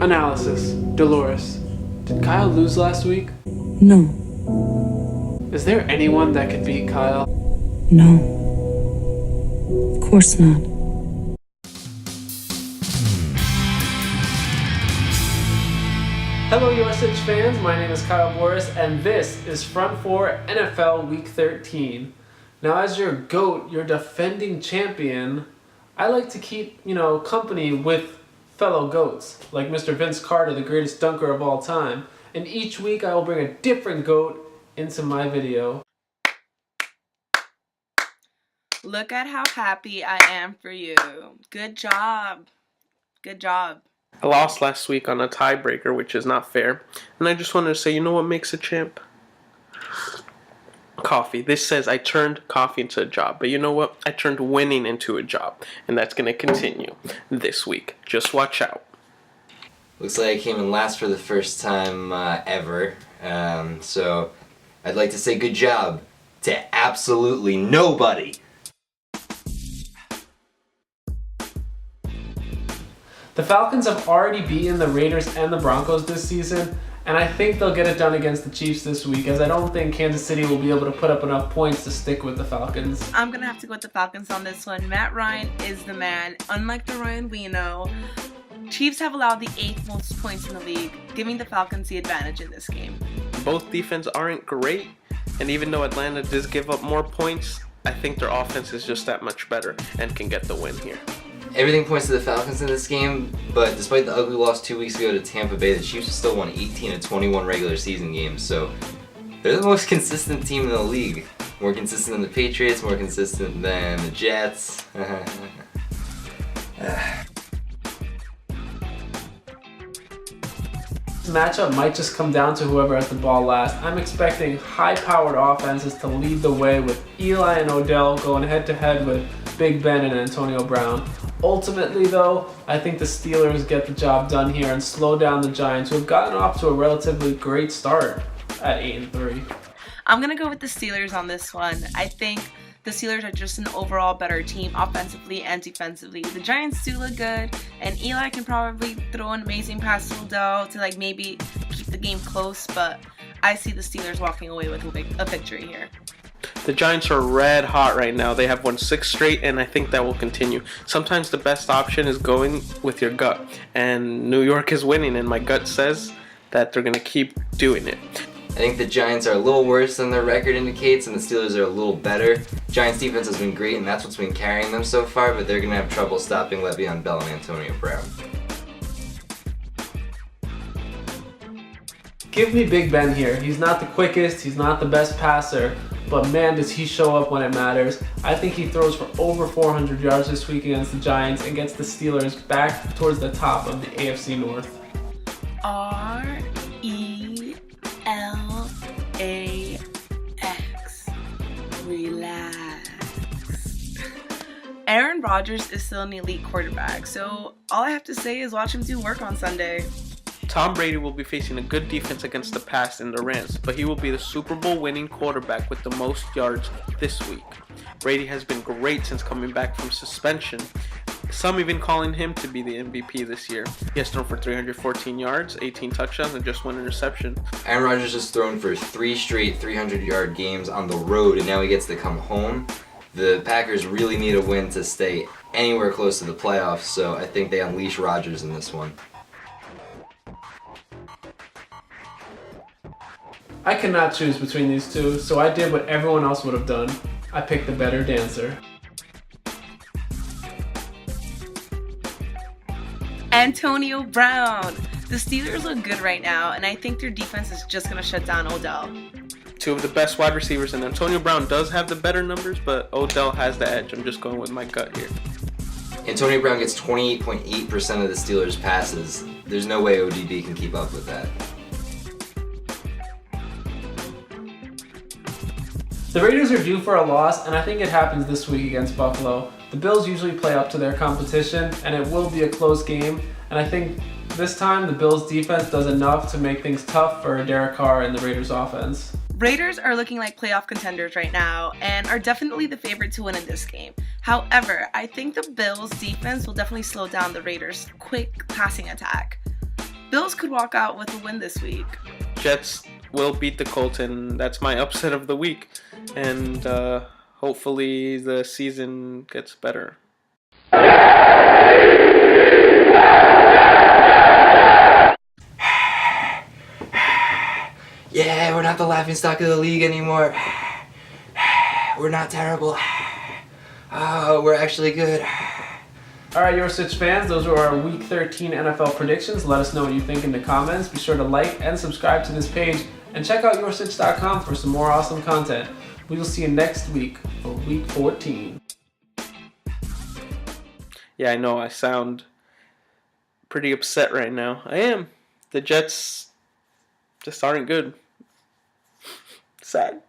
Analysis. Dolores. Did Kyle lose last week? No. Is there anyone that could beat Kyle? No. Of course not. Hello YourSitch fans, my name is Kyle Boris and this is Front 4 NFL Week 13. Now as your GOAT, your defending champion, I like to keep, company with fellow GOATs, like Mr. Vince Carter, the greatest dunker of all time. And each week I will bring a different GOAT into my video. Look at how happy I am for you. Good job. Good job. I lost last week on a tiebreaker, which is not fair. And I just wanted to say, you know what makes a champ? Coffee. This says I turned coffee into a job. But you know what? I turned winning into a job. And that's going to continue this week. Just watch out. Looks like I came in last for the first time ever. So I'd like to say good job to absolutely nobody. The Falcons have already beaten the Raiders and the Broncos this season, and I think they'll get it done against the Chiefs this week, as I don't think Kansas City will be able to put up enough points to stick with the Falcons. I'm going to have to go with the Falcons on this one. Matt Ryan is the man. Unlike the Ryan we know, Chiefs have allowed the 8th most points in the league, giving the Falcons the advantage in this game. Both defense aren't great, and even though Atlanta does give up more points, I think their offense is just that much better and can get the win here. Everything points to the Falcons in this game, but despite the ugly loss 2 weeks ago to Tampa Bay, the Chiefs still won 18 of 21 regular season games, so they're the most consistent team in the league. More consistent than the Patriots, more consistent than the Jets. This matchup might just come down to whoever has the ball last. I'm expecting high-powered offenses to lead the way with Eli and Odell going head-to-head with Big Ben and Antonio Brown. Ultimately, though, I think the Steelers get the job done here and slow down the Giants, who have gotten off to a relatively great start at 8-3. I'm going to go with the Steelers on this one. I think the Steelers are just an overall better team offensively and defensively. The Giants do look good, and Eli can probably throw an amazing pass to Odell to maybe keep the game close, but I see the Steelers walking away with a victory here. The Giants are red hot right now. They have won 6 straight, and I think that will continue. Sometimes the best option is going with your gut, and New York is winning, and my gut says that they're going to keep doing it. I think the Giants are a little worse than their record indicates, and the Steelers are a little better. Giants defense has been great, and that's what's been carrying them so far, but they're going to have trouble stopping Le'Veon Bell and Antonio Brown. Give me Big Ben here. He's not the quickest, he's not the best passer, but man, does he show up when it matters. I think he throws for over 400 yards this week against the Giants and gets the Steelers back towards the top of the AFC North. R-E-L-A-X. Relax. Aaron Rodgers is still an elite quarterback, so all I have to say is watch him do work on Sunday. Tom Brady will be facing a good defense against the pass in the Rams, but he will be the Super Bowl winning quarterback with the most yards this week. Brady has been great since coming back from suspension, some even calling him to be the MVP this year. He has thrown for 314 yards, 18 touchdowns, and just 1 interception. Aaron Rodgers has thrown for 3 straight 300-yard games on the road, and now he gets to come home. The Packers really need a win to stay anywhere close to the playoffs, so I think they unleash Rodgers in this one. I cannot choose between these two, so I did what everyone else would have done. I picked the better dancer. Antonio Brown. The Steelers look good right now, and I think their defense is just going to shut down Odell. 2 of the best wide receivers, and Antonio Brown does have the better numbers, but Odell has the edge. I'm just going with my gut here. Antonio Brown gets 28.8% of the Steelers' passes. There's no way ODB can keep up with that. The Raiders are due for a loss, and I think it happens this week against Buffalo. The Bills usually play up to their competition, and it will be a close game, and I think this time the Bills' defense does enough to make things tough for Derek Carr and the Raiders' offense. Raiders are looking like playoff contenders right now and are definitely the favorite to win in this game. However, I think the Bills' defense will definitely slow down the Raiders' quick passing attack. Bills could walk out with a win this week. Jets will beat the Colts, and that's my upset of the week. And hopefully the season gets better. Yeah, we're not the laughingstock of the league anymore. We're not terrible. Oh, we're actually good. All right, YourSitch fans, those were our Week 13 NFL predictions. Let us know what you think in the comments. Be sure to like and subscribe to this page, and check out YourSitch.com for some more awesome content. We will see you next week for Week 14. Yeah, I know I sound pretty upset right now. I am. The Jets just aren't good. Sad.